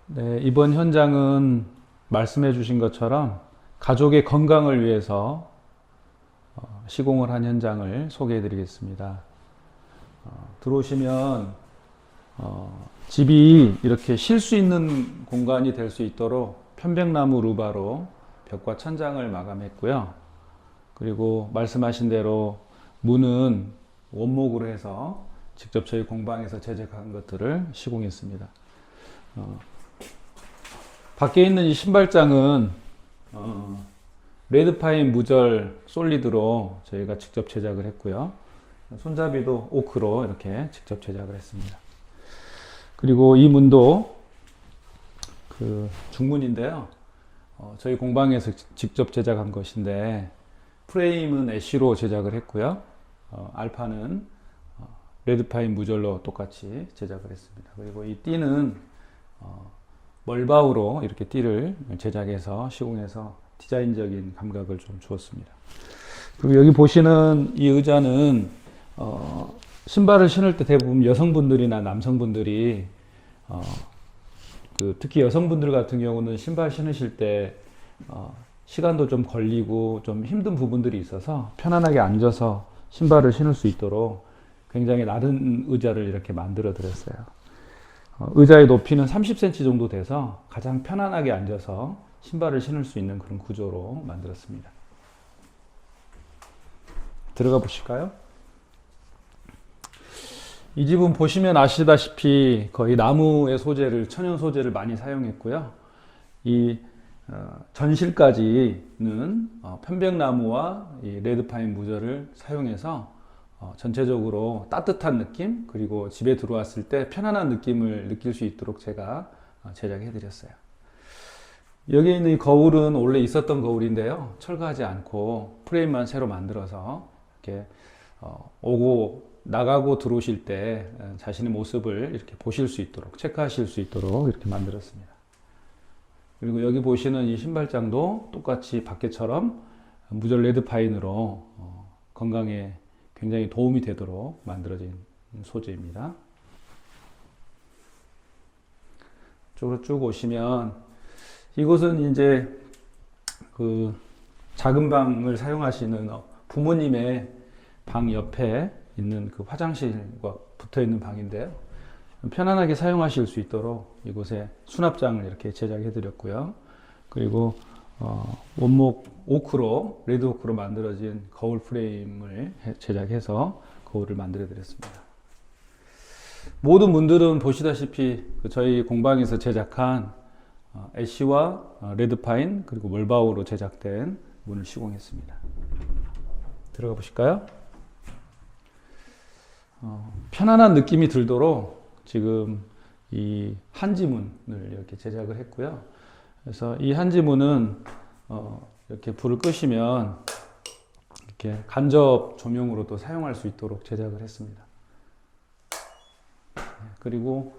네, 이번 현장은 말씀해 주신 것처럼 가족의 건강을 위해서 시공을 한 현장을 소개해 드리겠습니다. 들어오시면 집이 이렇게 쉴 수 있는 공간이 될 수 있도록 편백나무 루바로 벽과 천장을 마감했고요. 그리고 말씀하신 대로 문은 원목으로 해서 직접 저희 공방에서 제작한 것들을 시공했습니다. 밖에 있는 이 신발장은 레드파인 무절 솔리드로 저희가 직접 제작을 했고요. 손잡이도 오크로 이렇게 직접 제작을 했습니다. 그리고 이 문도 그 중문인데요. 저희 공방에서 직접 제작한 것인데 프레임은 애쉬로 제작을 했고요. 알파는 레드파인 무절로 똑같이 제작을 했습니다. 그리고 이 띠는 멀바우로 이렇게 띠를 제작해서 시공해서 디자인적인 감각을 좀 주었습니다. 그리고 여기 보시는 이 의자는 신발을 신을 때 대부분 여성분들이나 남성분들이 특히 여성분들 같은 경우는 신발 신으실 때 시간도 좀 걸리고 좀 힘든 부분들이 있어서 편안하게 앉아서 신발을 신을 수 있도록 굉장히 낮은 의자를 이렇게 만들어 드렸어요. 의자의 높이는 30cm 정도 돼서 가장 편안하게 앉아서 신발을 신을 수 있는 그런 구조로 만들었습니다. 들어가 보실까요? 이 집은 보시면 아시다시피 거의 나무의 소재를, 천연 소재를 많이 사용했고요. 이 전실까지는 편백나무와 이 레드파인 무절을 사용해서 전체적으로 따뜻한 느낌, 그리고 집에 들어왔을 때 편안한 느낌을 느낄 수 있도록 제가 제작해 드렸어요. 여기 있는 이 거울은 원래 있었던 거울인데요. 철거하지 않고 프레임만 새로 만들어서 이렇게 오고 나가고 들어오실 때 자신의 모습을 이렇게 보실 수 있도록, 체크하실 수 있도록 이렇게 만들었습니다. 그리고 여기 보시는 이 신발장도 똑같이 밖에처럼 무절 레드파인으로 건강에 굉장히 도움이 되도록 만들어진 소재입니다. 이쪽으로 쭉 오시면 이곳은 이제 그 작은 방을 사용하시는 부모님의 방 옆에 있는 그 화장실과 붙어 있는 방인데요. 편안하게 사용하실 수 있도록 이곳에 수납장을 이렇게 제작해 드렸고요. 그리고 원목 오크로, 레드 오크로 만들어진 거울 프레임을 제작해서 거울을 만들어 드렸습니다. 모든 문들은 보시다시피 저희 공방에서 제작한 애쉬와 레드파인 그리고 멀바우로 제작된 문을 시공했습니다. 들어가 보실까요? 편안한 느낌이 들도록 지금 이 한지문을 이렇게 제작을 했고요. 그래서 이 한지문은 이렇게 불을 끄시면 이렇게 간접 조명으로도 사용할 수 있도록 제작을 했습니다. 그리고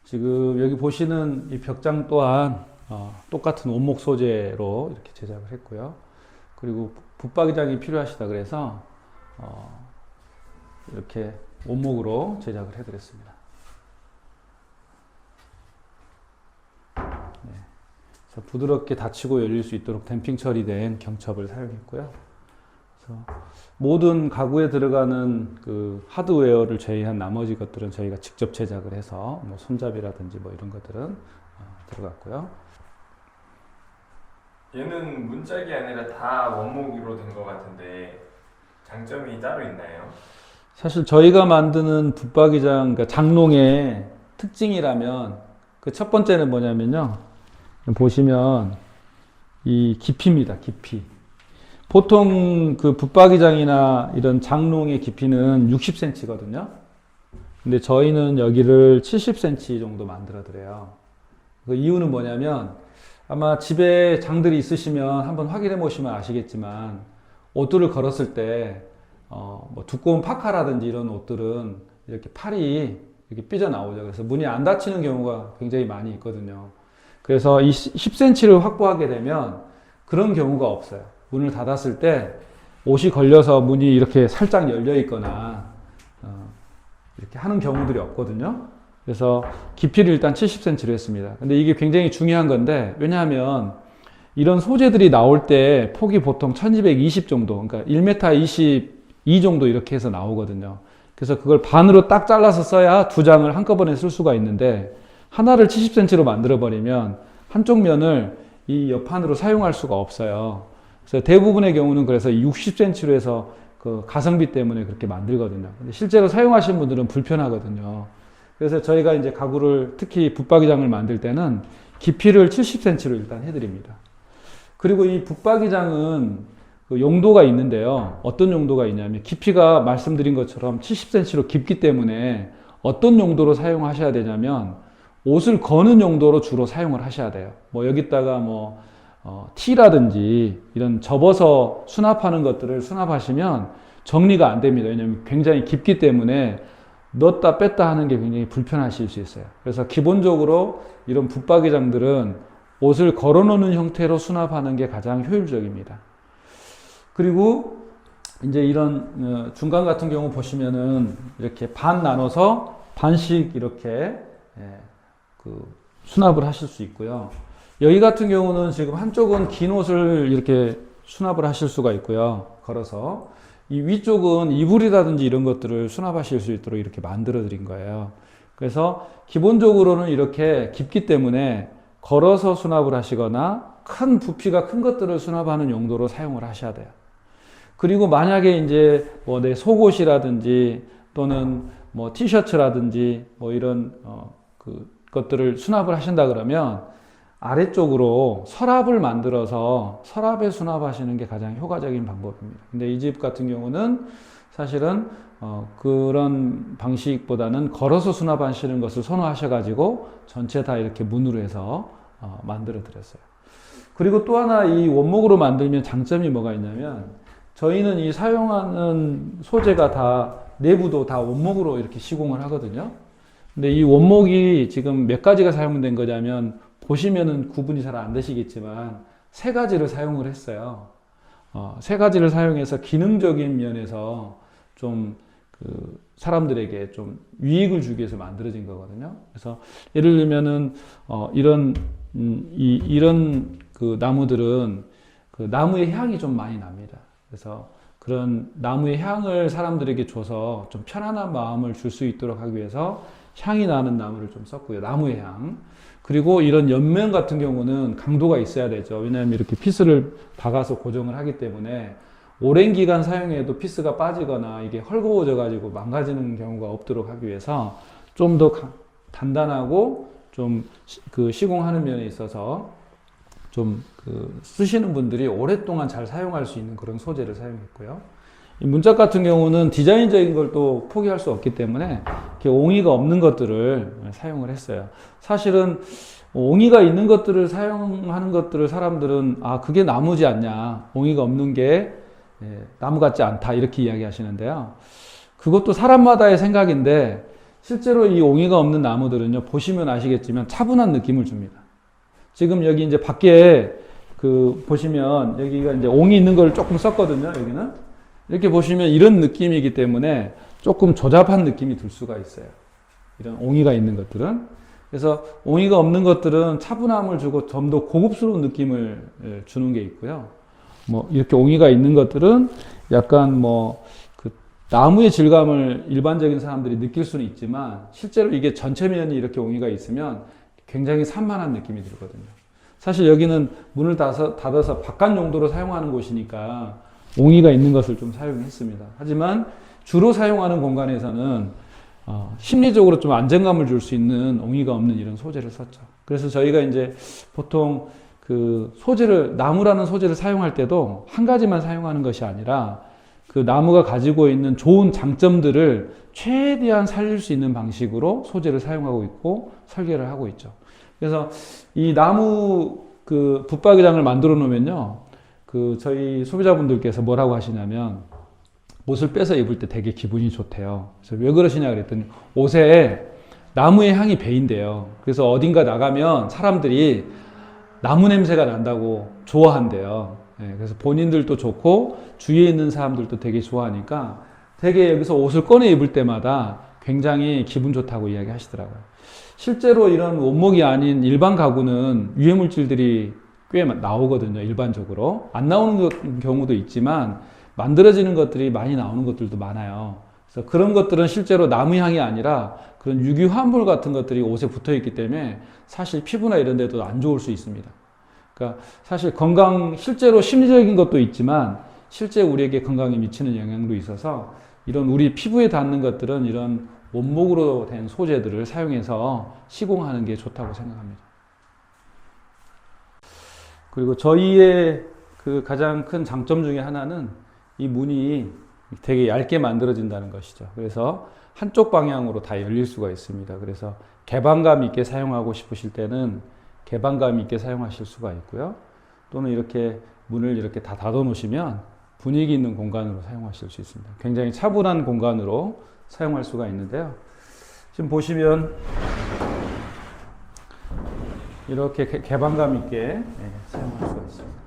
지금 여기 보시는 이 벽장 또한 똑같은 원목 소재로 이렇게 제작을 했고요. 그리고 붙박이장이 필요하시다 그래서 이렇게 원목으로 제작을 해드렸습니다. 네. 그래서 부드럽게 닫히고 열릴 수 있도록 댐핑 처리된 경첩을 사용했고요. 그래서 모든 가구에 들어가는 그 하드웨어를 제외한 나머지 것들은 저희가 직접 제작을 해서 뭐 손잡이라든지 뭐 이런 것들은 들어갔고요. 얘는 문짝이 아니라 다 원목으로 된 것 같은데 장점이 따로 있나요? 사실 저희가 만드는 붙박이장, 그러니까 장롱의 특징이라면 그 첫 번째는 뭐냐면요. 보시면 이 깊이입니다. 깊이. 보통 그 붙박이장이나 이런 장롱의 깊이는 60cm거든요. 근데 저희는 여기를 70cm 정도 만들어 드려요. 그 이유는 뭐냐면 아마 집에 장들이 있으시면 한번 확인해 보시면 아시겠지만 옷들을 걸었을 때 뭐 두꺼운 파카라든지 이런 옷들은 이렇게 팔이 이렇게 삐져나오죠. 그래서 문이 안 닫히는 경우가 굉장히 많이 있거든요. 그래서 이 10cm를 확보하게 되면 그런 경우가 없어요. 문을 닫았을 때 옷이 걸려서 문이 이렇게 살짝 열려 있거나 이렇게 하는 경우들이 없거든요. 그래서 깊이를 일단 70cm로 했습니다. 근데 이게 굉장히 중요한 건데, 왜냐하면 이런 소재들이 나올 때 폭이 보통 1220 정도, 그러니까 1m 22 정도 이렇게 해서 나오거든요. 그래서 그걸 반으로 딱 잘라서 써야 두 장을 한꺼번에 쓸 수가 있는데, 하나를 70cm로 만들어버리면 한쪽 면을 이 옆판으로 사용할 수가 없어요. 그래서 대부분의 경우는 그래서 60cm로 해서 그 가성비 때문에 그렇게 만들거든요. 근데 실제로 사용하시는 분들은 불편하거든요. 그래서 저희가 이제 가구를, 특히 붙박이장을 만들 때는 깊이를 70cm로 일단 해드립니다. 그리고 이 붙박이장은 그 용도가 있는데요. 어떤 용도가 있냐면, 깊이가 말씀드린 것처럼 70cm로 깊기 때문에 어떤 용도로 사용하셔야 되냐면, 옷을 거는 용도로 주로 사용을 하셔야 돼요. 뭐 여기다가 티라든지 이런 접어서 수납하는 것들을 수납하시면 정리가 안 됩니다. 왜냐하면 굉장히 깊기 때문에 넣었다 뺐다 하는 게 굉장히 불편하실 수 있어요. 그래서 기본적으로 이런 붙박이장들은 옷을 걸어 놓는 형태로 수납하는 게 가장 효율적입니다. 그리고 이제 이런 중간 같은 경우 보시면은 이렇게 반 나눠서 반씩 이렇게 수납을 하실 수 있고요. 여기 같은 경우는 지금 한쪽은 긴 옷을 이렇게 수납을 하실 수가 있고요. 걸어서. 이 위쪽은 이불이라든지 이런 것들을 수납하실 수 있도록 이렇게 만들어 드린 거예요. 그래서 기본적으로는 이렇게 깊기 때문에 걸어서 수납을 하시거나 큰 부피가 큰 것들을 수납하는 용도로 사용을 하셔야 돼요. 그리고 만약에 이제 뭐 내 속옷이라든지 또는 뭐 티셔츠라든지 뭐 이런 것들을 수납을 하신다 그러면 아래쪽으로 서랍을 만들어서 서랍에 수납하시는 게 가장 효과적인 방법입니다. 근데 이 집 같은 경우는 사실은 그런 방식보다는 걸어서 수납하시는 것을 선호하셔가지고 전체 다 이렇게 문으로 해서 만들어 드렸어요. 그리고 또 하나 이 원목으로 만들면 장점이 뭐가 있냐면, 저희는 이 사용하는 소재가 다 내부도 다 원목으로 이렇게 시공을 하거든요. 근데 이 원목이 지금 몇 가지가 사용된 거냐면, 보시면은 구분이 잘 안 되시겠지만 세 가지를 사용을 했어요. 세 가지를 사용해서 기능적인 면에서 좀 사람들에게 좀 유익을 주기 위해서 만들어진 거거든요. 그래서 예를 들면은 이런 그 나무들은 그 나무의 향이 좀 많이 납니다. 그래서 그런 나무의 향을 사람들에게 줘서 좀 편안한 마음을 줄 수 있도록 하기 위해서 향이 나는 나무를 좀 썼고요. 나무의 향. 그리고 이런 옆면 같은 경우는 강도가 있어야 되죠. 왜냐하면 이렇게 피스를 박아서 고정을 하기 때문에 오랜 기간 사용해도 피스가 빠지거나 이게 헐거워져 가지고 망가지는 경우가 없도록 하기 위해서 좀 더 단단하고 좀 시공하는 면에 있어서 좀 쓰시는 분들이 오랫동안 잘 사용할 수 있는 그런 소재를 사용했고요. 이 문짝 같은 경우는 디자인적인 걸 또 포기할 수 없기 때문에 이렇게 옹이가 없는 것들을 사용을 했어요. 사실은 옹이가 있는 것들을 사용하는 것들을 사람들은 그게 나무지 않냐, 옹이가 없는 게 나무 같지 않다 이렇게 이야기하시는데요. 그것도 사람마다의 생각인데, 실제로 이 옹이가 없는 나무들은요, 보시면 아시겠지만 차분한 느낌을 줍니다. 지금 여기 이제 밖에 보시면 여기가 이제 옹이 있는 걸 조금 썼거든요. 여기는 이렇게 보시면 이런 느낌이기 때문에 조금 조잡한 느낌이 들 수가 있어요. 이런 옹이가 있는 것들은. 그래서 옹이가 없는 것들은 차분함을 주고 좀 더 고급스러운 느낌을 주는 게 있고요. 뭐 이렇게 옹이가 있는 것들은 약간 나무의 질감을 일반적인 사람들이 느낄 수는 있지만, 실제로 이게 전체 면이 이렇게 옹이가 있으면 굉장히 산만한 느낌이 들거든요. 사실 여기는 문을 닫아서 바깥 용도로 사용하는 곳이니까 옹이가 있는 것을 좀 사용했습니다. 하지만 주로 사용하는 공간에서는 심리적으로 좀 안정감을 줄 수 있는 옹이가 없는 이런 소재를 썼죠. 그래서 저희가 이제 보통 나무라는 소재를 사용할 때도 한 가지만 사용하는 것이 아니라 그 나무가 가지고 있는 좋은 장점들을 최대한 살릴 수 있는 방식으로 소재를 사용하고 있고 설계를 하고 있죠. 그래서 이 나무 붙박이장을 만들어 놓으면요, 저희 소비자분들께서 뭐라고 하시냐면, 옷을 빼서 입을 때 되게 기분이 좋대요. 그래서 왜 그러시냐 그랬더니 옷에 나무의 향이 배인대요. 그래서 어딘가 나가면 사람들이 나무 냄새가 난다고 좋아한대요. 그래서 본인들도 좋고 주위에 있는 사람들도 되게 좋아하니까 되게 여기서 옷을 꺼내 입을 때마다 굉장히 기분 좋다고 이야기하시더라고요. 실제로 이런 원목이 아닌 일반 가구는 유해 물질들이 꽤 나오거든요. 일반적으로 안 나오는 경우도 있지만 만들어지는 것들이 많이 나오는 것들도 많아요. 그래서 그런 것들은 실제로 나무 향이 아니라 그런 유기 화합물 같은 것들이 옷에 붙어 있기 때문에 사실 피부나 이런 데도 안 좋을 수 있습니다. 그러니까 사실 건강, 실제로 심리적인 것도 있지만 실제 우리에게 건강에 미치는 영향도 있어서 이런 우리 피부에 닿는 것들은 이런 원목으로 된 소재들을 사용해서 시공하는 게 좋다고 생각합니다. 그리고 저희의 그 가장 큰 장점 중에 하나는 이 문이 되게 얇게 만들어진다는 것이죠. 그래서 한쪽 방향으로 다 열릴 수가 있습니다. 그래서 개방감 있게 사용하고 싶으실 때는 개방감 있게 사용하실 수가 있고요. 또는 이렇게 문을 이렇게 다 닫아 놓으시면 분위기 있는 공간으로 사용하실 수 있습니다. 굉장히 차분한 공간으로 사용할 수가 있는데요. 지금 보시면 이렇게 개방감 있게 사용할 수가 있습니다.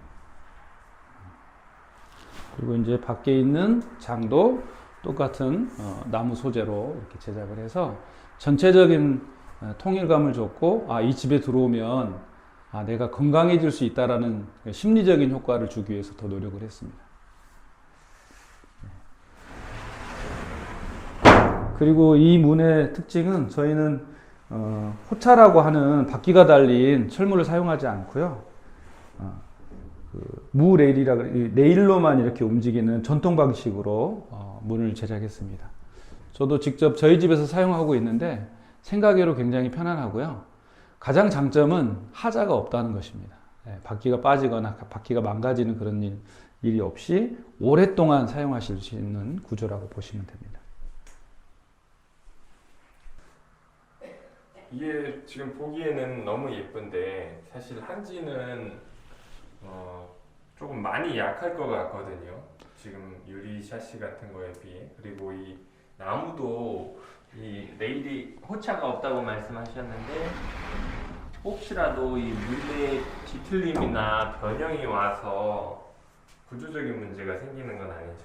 그리고 이제 밖에 있는 장도 똑같은 나무 소재로 이렇게 제작을 해서 전체적인 통일감을 줬고, 이 집에 들어오면 내가 건강해질 수 있다라는 심리적인 효과를 주기 위해서 더 노력을 했습니다. 그리고 이 문의 특징은 저희는 호차라고 하는 바퀴가 달린 철문을 사용하지 않고요. 무레일이라 레일로만 이렇게 움직이는 전통 방식으로 문을 제작했습니다. 저도 직접 저희 집에서 사용하고 있는데 생각외로 굉장히 편안하고요. 가장 장점은 하자가 없다는 것입니다. 바퀴가 빠지거나 바퀴가 망가지는 그런 일이 없이 오랫동안 사용하실 수 있는 구조라고 보시면 됩니다. 이게 지금 보기에는 너무 예쁜데 사실 한지는 조금 많이 약할 것 같거든요. 지금 유리 샤시 같은 거에 비해. 그리고 이 나무도 이 레일이 호차가 없다고 말씀하셨는데 혹시라도 이 물의 뒤틀림이나 변형이 와서 구조적인 문제가 생기는 건 아닌지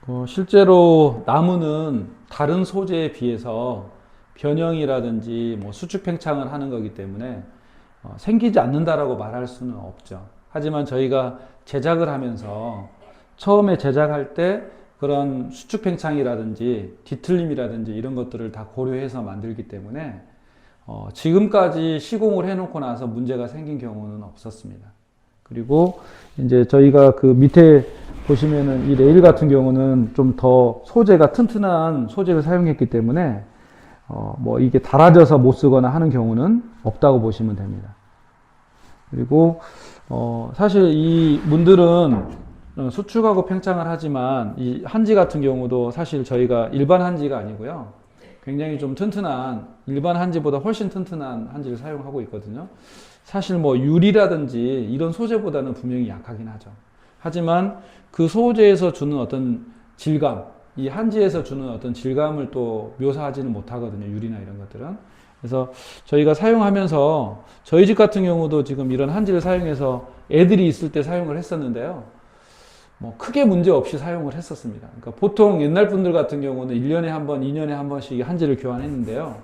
궁금합니다. 실제로 나무는 다른 소재에 비해서 변형이라든지 수축 팽창을 하는 거기 때문에 생기지 않는다라고 말할 수는 없죠. 하지만 저희가 제작을 하면서 처음에 제작할 때 그런 수축 팽창이라든지 뒤틀림이라든지 이런 것들을 다 고려해서 만들기 때문에 지금까지 시공을 해놓고 나서 문제가 생긴 경우는 없었습니다. 그리고 이제 저희가 그 밑에 보시면은 이 레일 같은 경우는 좀 더 소재가 튼튼한 소재를 사용했기 때문에 이게 달아져서 못 쓰거나 하는 경우는 없다고 보시면 됩니다. 그리고 사실 이 문들은 수축하고 팽창을 하지만 이 한지 같은 경우도 사실 저희가 일반 한지가 아니고요. 굉장히 좀 튼튼한 일반 한지보다 훨씬 튼튼한 한지를 사용하고 있거든요. 사실 유리라든지 이런 소재보다는 분명히 약하긴 하죠. 하지만 그 소재에서 주는 어떤 질감, 이 한지에서 주는 어떤 질감을 또 묘사하지는 못하거든요. 유리나 이런 것들은. 그래서 저희가 사용하면서 저희 집 같은 경우도 지금 이런 한지를 사용해서 애들이 있을 때 사용을 했었는데요. 크게 문제 없이 사용을 했었습니다. 그러니까 보통 옛날 분들 같은 경우는 1년에 한 번, 2년에 한 번씩 한지를 교환했는데요.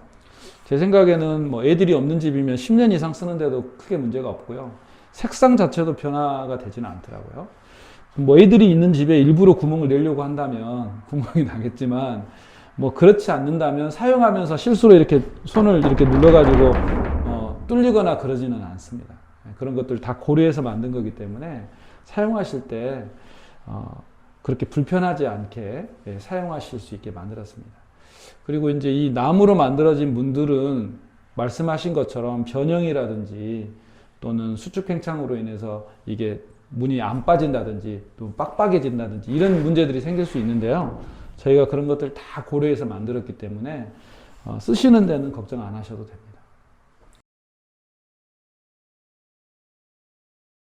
제 생각에는 애들이 없는 집이면 10년 이상 쓰는데도 크게 문제가 없고요. 색상 자체도 변화가 되지는 않더라고요. 애들이 있는 집에 일부러 구멍을 내려고 한다면 구멍이 나겠지만 그렇지 않는다면 사용하면서 실수로 이렇게 손을 이렇게 눌러가지고 뚫리거나 그러지는 않습니다. 그런 것들 다 고려해서 만든 거기 때문에 사용하실 때 그렇게 불편하지 않게 사용하실 수 있게 만들었습니다. 그리고 이제 이 나무로 만들어진 문들은 말씀하신 것처럼 변형이라든지 또는 수축 팽창으로 인해서 이게 문이 안 빠진다든지 또 빡빡해진다든지 이런 문제들이 생길 수 있는데요. 저희가 그런 것들 다 고려해서 만들었기 때문에 쓰시는 데는 걱정 안 하셔도 됩니다.